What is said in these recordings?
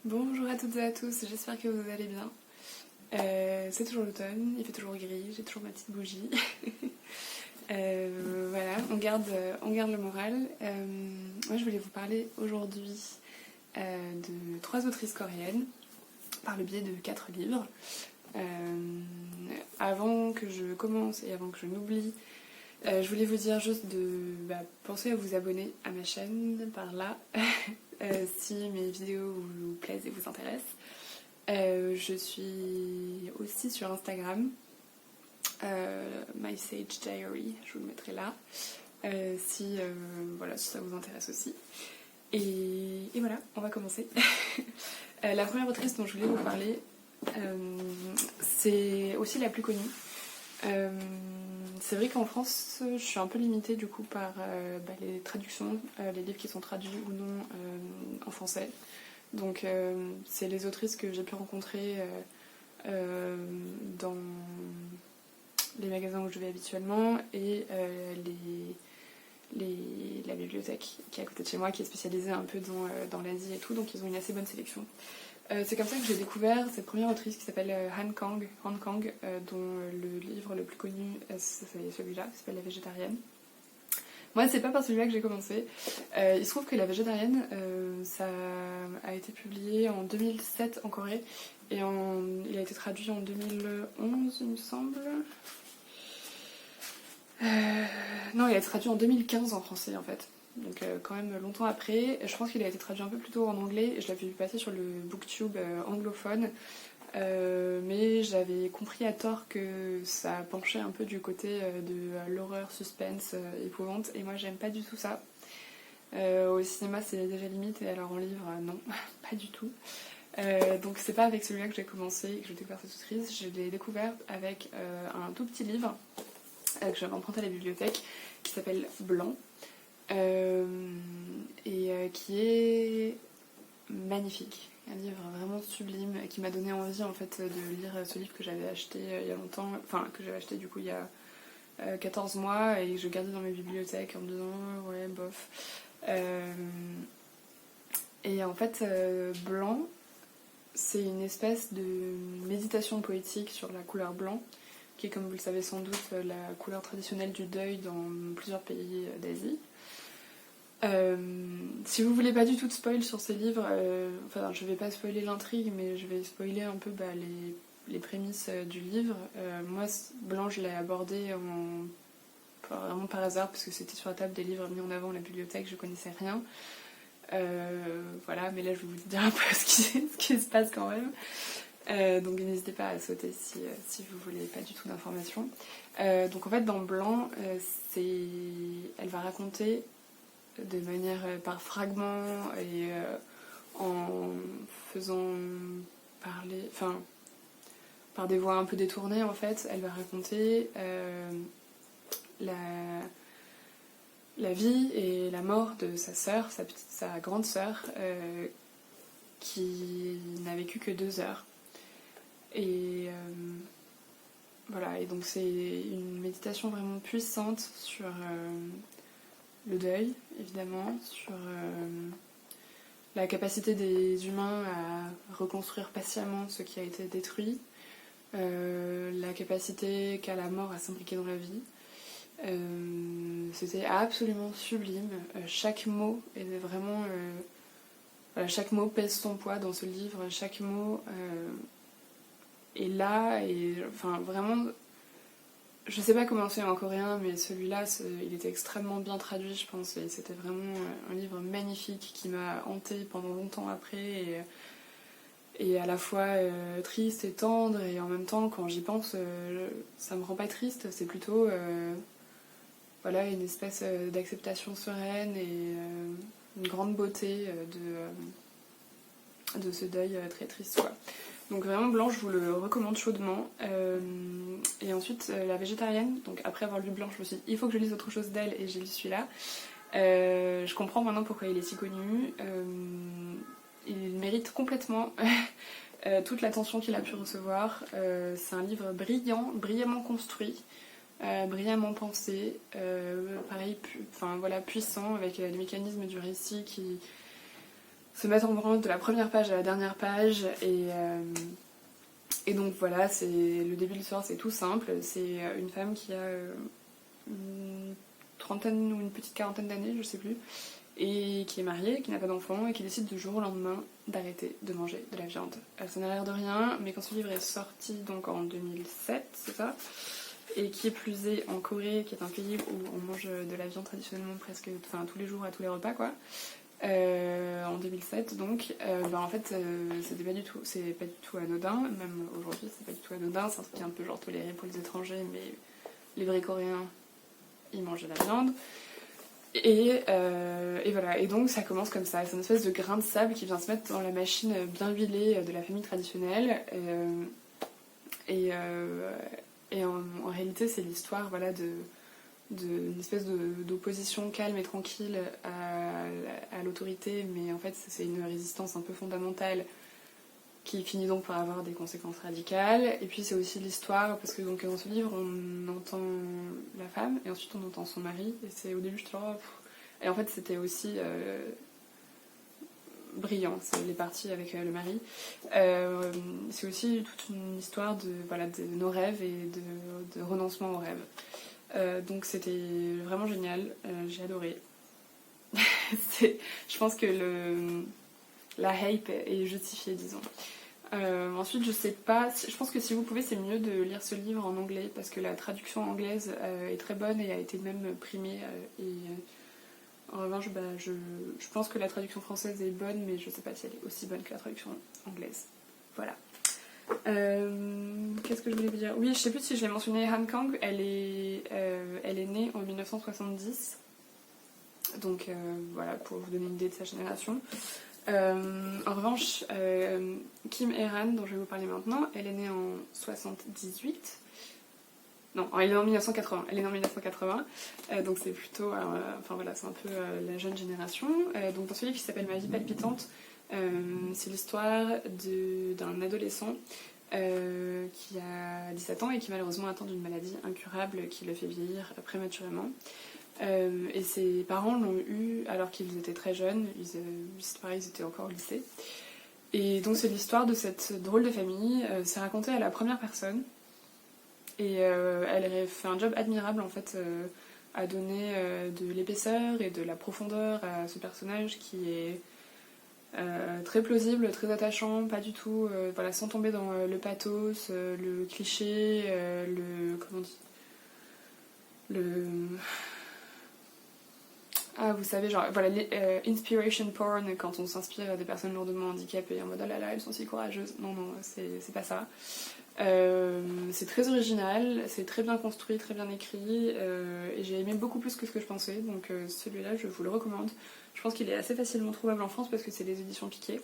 Bonjour à toutes et à tous, j'espère que vous allez bien. C'est toujours l'automne, il fait toujours gris, j'ai toujours ma petite bougie. Voilà, on garde le moral. Moi je voulais vous parler aujourd'hui de 3 autrices coréennes par le biais de 4 livres. Avant que je commence et avant que je n'oublie, je voulais vous dire juste de penser à vous abonner à ma chaîne par là. Si mes vidéos vous plaisent et vous intéressent. Je suis aussi sur Instagram, My Sage Diary, je vous le mettrai là, si ça vous intéresse aussi. Et voilà, on va commencer. La première autrice dont je voulais vous parler, c'est aussi la plus connue. C'est vrai qu'en France, je suis un peu limitée du coup par les traductions, les livres qui sont traduits ou non en français. Donc c'est les autrices que j'ai pu rencontrer dans les magasins où je vais habituellement et la bibliothèque qui est à côté de chez moi, qui est spécialisée un peu dans l'Asie et tout, donc ils ont une assez bonne sélection. C'est comme ça que j'ai découvert cette première autrice qui s'appelle Han Kang, dont le livre le plus connu c'est celui-là, qui s'appelle La Végétarienne. Moi, c'est pas par celui-là que j'ai commencé. Il se trouve que La Végétarienne, ça a été publié en 2007 en Corée et il a été traduit en 2011, il me semble. Non, il a été traduit en 2015 en français en fait. Donc quand même longtemps après. Je pense qu'il a été traduit un peu plus tôt en anglais. Je l'avais vu passer sur le booktube anglophone. Mais j'avais compris à tort que ça penchait un peu du côté de l'horreur, suspense, épouvante. Et moi j'aime pas du tout ça. Au cinéma c'est déjà limite et alors en livre non, pas du tout. Donc c'est pas avec celui-là que j'ai commencé et que j'ai découvert cette autrice. Je l'ai découverte avec un tout petit livre que j'avais emprunté à la bibliothèque qui s'appelle Blanc. Qui est magnifique, un livre vraiment sublime qui m'a donné envie en fait de lire ce livre que j'avais acheté il y a longtemps, enfin que j'avais acheté du coup il y a 14 mois et que je gardais dans mes bibliothèques en me disant ouais bof. Et en fait Blanc c'est une espèce de méditation poétique sur la couleur blanc qui est comme vous le savez sans doute la couleur traditionnelle du deuil dans plusieurs pays d'Asie. Si vous voulez pas du tout de spoil sur ces livres, je vais pas spoiler l'intrigue, mais je vais spoiler un peu les prémices du livre. Moi, Blanc, je l'ai abordé vraiment par hasard, parce que c'était sur la table des livres mis en avant à la bibliothèque, je connaissais rien. Voilà, mais là, je vais vous dire un peu ce qui se passe quand même. Donc n'hésitez pas à sauter si vous voulez pas du tout d'informations. Donc en fait, dans Blanc, elle va raconter de manière par fragments et en faisant parler, par des voix un peu détournées en fait, elle va raconter la vie et la mort de sa sœur, sa grande sœur, qui n'a vécu que 2 heures. Et voilà, et donc c'est une méditation vraiment puissante sur le deuil, évidemment, sur la capacité des humains à reconstruire patiemment ce qui a été détruit, la capacité qu'a la mort à s'imbriquer dans la vie. C'était absolument sublime. Chaque mot est vraiment... chaque mot pèse son poids dans ce livre, chaque mot est là, et vraiment... Je sais pas comment c'est en coréen, mais celui-là, il était extrêmement bien traduit, je pense, et c'était vraiment un livre magnifique qui m'a hantée pendant longtemps après, et à la fois triste et tendre, et en même temps, quand j'y pense, ça me rend pas triste, c'est plutôt une espèce d'acceptation sereine et une grande beauté de ce deuil très triste, quoi. Donc vraiment Blanc, je vous le recommande chaudement. Et ensuite La Végétarienne, donc après avoir lu Blanc, je me suis dit il faut que je lise autre chose d'elle et j'ai lu celui-là. Je comprends maintenant pourquoi il est si connu. Il mérite complètement toute l'attention qu'il a pu recevoir. C'est un livre brillant, brillamment construit, brillamment pensé, pareil, puissant, avec les mécanismes du récit se mettre en branle de la première page à la dernière page. Et donc voilà, c'est le début de l'histoire, c'est tout simple. C'est une femme qui a une trentaine ou une petite quarantaine d'années, je sais plus, et qui est mariée, qui n'a pas d'enfant, et qui décide du jour au lendemain d'arrêter de manger de la viande. Ça n'a l'air de rien, mais quand ce livre est sorti donc en 2007, c'est ça, et qui est plus est en Corée, qui est un pays où on mange de la viande traditionnellement presque, enfin tous les jours à tous les repas quoi. En 2007 donc, en fait c'est pas du tout anodin, même aujourd'hui c'est pas du tout anodin, c'est un truc qui est un peu genre toléré pour les étrangers, mais les vrais Coréens ils mangent de la viande. Et voilà, et donc ça commence comme ça, c'est une espèce de grain de sable qui vient se mettre dans la machine bien huilée de la famille traditionnelle. Et en réalité c'est l'histoire voilà, d'une espèce d'opposition calme et tranquille à l'autorité, mais en fait c'est une résistance un peu fondamentale qui finit donc par avoir des conséquences radicales. Et puis c'est aussi l'histoire, parce que donc dans ce livre on entend la femme et ensuite on entend son mari, et c'est au début je te dis et en fait c'était aussi brillant, c'est les parties avec le mari. C'est aussi toute une histoire de nos rêves et de renoncement aux rêves. Donc c'était vraiment génial, j'ai adoré. Je pense que la hype est justifiée, disons. Ensuite, je sais pas, je pense que si vous pouvez, c'est mieux de lire ce livre en anglais parce que la traduction anglaise est très bonne et a été même primée. En revanche, je pense que la traduction française est bonne, mais je sais pas si elle est aussi bonne que la traduction anglaise. Voilà. Qu'est-ce que je voulais vous dire ? Oui, je sais plus si je l'ai mentionné, Han Kang, elle est née en 1970. Donc voilà, pour vous donner une idée de sa génération. En revanche, Kim Hye-ran, dont je vais vous parler maintenant, elle est née en 78. Non, elle est née en 1980. Elle est née en 1980, donc c'est plutôt, enfin voilà, c'est un peu la jeune génération. Donc dans ce livre qui s'appelle Ma vie palpitante, c'est l'histoire d'un adolescent qui a 17 ans et qui malheureusement atteint d'une maladie incurable qui le fait vieillir prématurément. Et ses parents l'ont eu alors qu'ils étaient très jeunes, ils étaient encore au lycée. Et donc c'est l'histoire de cette drôle de famille, c'est raconté à la première personne. Et elle a fait un job admirable en fait, à donner de l'épaisseur et de la profondeur à ce personnage qui est très plausible, très attachant, pas du tout, voilà, sans tomber dans le pathos, le cliché, comment on dit, vous savez, genre, voilà, inspiration porn, quand on s'inspire des personnes lourdement handicapées, en mode, oh là là, elles sont si courageuses. Non, c'est pas ça. C'est très original, c'est très bien construit, très bien écrit, et j'ai aimé beaucoup plus que ce que je pensais, donc celui-là, je vous le recommande. Je pense qu'il est assez facilement trouvable en France parce que c'est les éditions Piquet.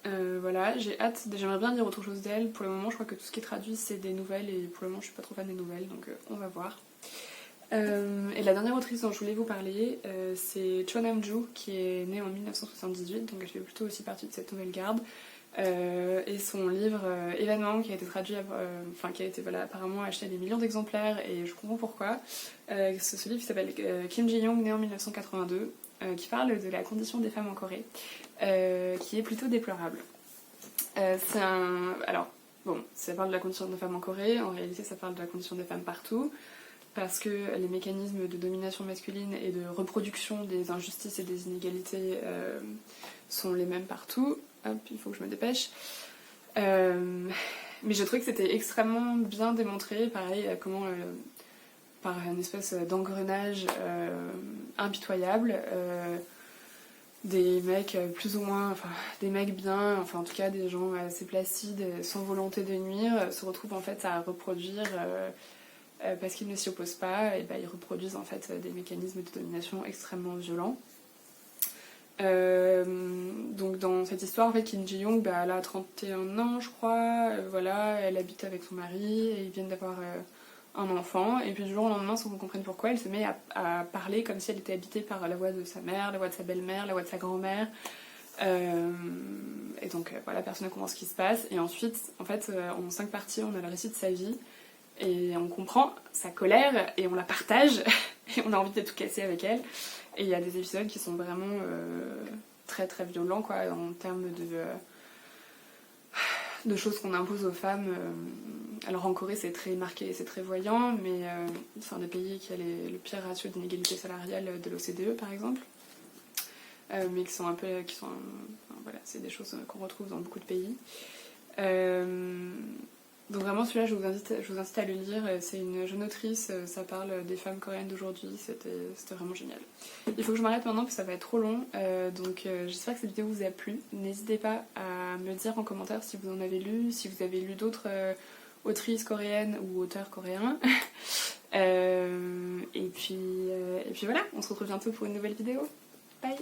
Voilà, j'ai hâte, j'aimerais bien lire autre chose d'elle. Pour le moment, je crois que tout ce qui est traduit, c'est des nouvelles, et pour le moment, je suis pas trop fan des nouvelles, donc on va voir. Et la dernière autrice dont je voulais vous parler, c'est Cho Nam-joo, qui est née en 1978, donc elle fait plutôt aussi partie de cette nouvelle garde. Et son livre Événement, qui a été traduit, qui a été apparemment acheté à des millions d'exemplaires, et je comprends pourquoi. Ce livre s'appelle Kim Ji-young, né en 1982, qui parle de la condition des femmes en Corée, qui est plutôt déplorable. Ça parle de la condition des femmes en Corée, en réalité ça parle de la condition des femmes partout, parce que les mécanismes de domination masculine et de reproduction des injustices et des inégalités sont les mêmes partout. Hop, il faut que je me dépêche. Mais je trouvais que c'était extrêmement bien démontré, pareil, comment par une espèce d'engrenage impitoyable, des mecs plus ou moins, des mecs bien, en tout cas des gens assez placides, sans volonté de nuire, se retrouvent en fait à reproduire, parce qu'ils ne s'y opposent pas, et ils reproduisent en fait des mécanismes de domination extrêmement violents. Donc dans cette histoire, en fait, Kim Ji-young, elle a 31 ans, je crois, voilà, elle habite avec son mari, et ils viennent d'avoir un enfant, et puis du jour au lendemain, sans qu'on comprenne pourquoi, elle se met à parler comme si elle était habitée par la voix de sa mère, la voix de sa belle-mère, la voix de sa grand-mère. Et donc voilà, personne ne comprend ce qui se passe, et ensuite, en fait, en 5 parties, on a le récit de sa vie, et on comprend sa colère, et on la partage, et on a envie de tout casser avec elle. Et il y a des épisodes qui sont vraiment très très violent quoi, en termes de choses qu'on impose aux femmes. Alors en Corée c'est très marqué, c'est très voyant, mais c'est un des pays qui a le pire ratio d'inégalité salariale de l'OCDE par exemple. Mais qui sont un peu... voilà, c'est des choses qu'on retrouve dans beaucoup de pays. Donc vraiment celui-là je vous incite à le lire, c'est une jeune autrice, ça parle des femmes coréennes d'aujourd'hui, c'était vraiment génial. Il faut que je m'arrête maintenant parce que ça va être trop long, donc j'espère que cette vidéo vous a plu. N'hésitez pas à me dire en commentaire si vous en avez lu, si vous avez lu d'autres autrices coréennes ou auteurs coréens. Et puis voilà, on se retrouve bientôt pour une nouvelle vidéo. Bye!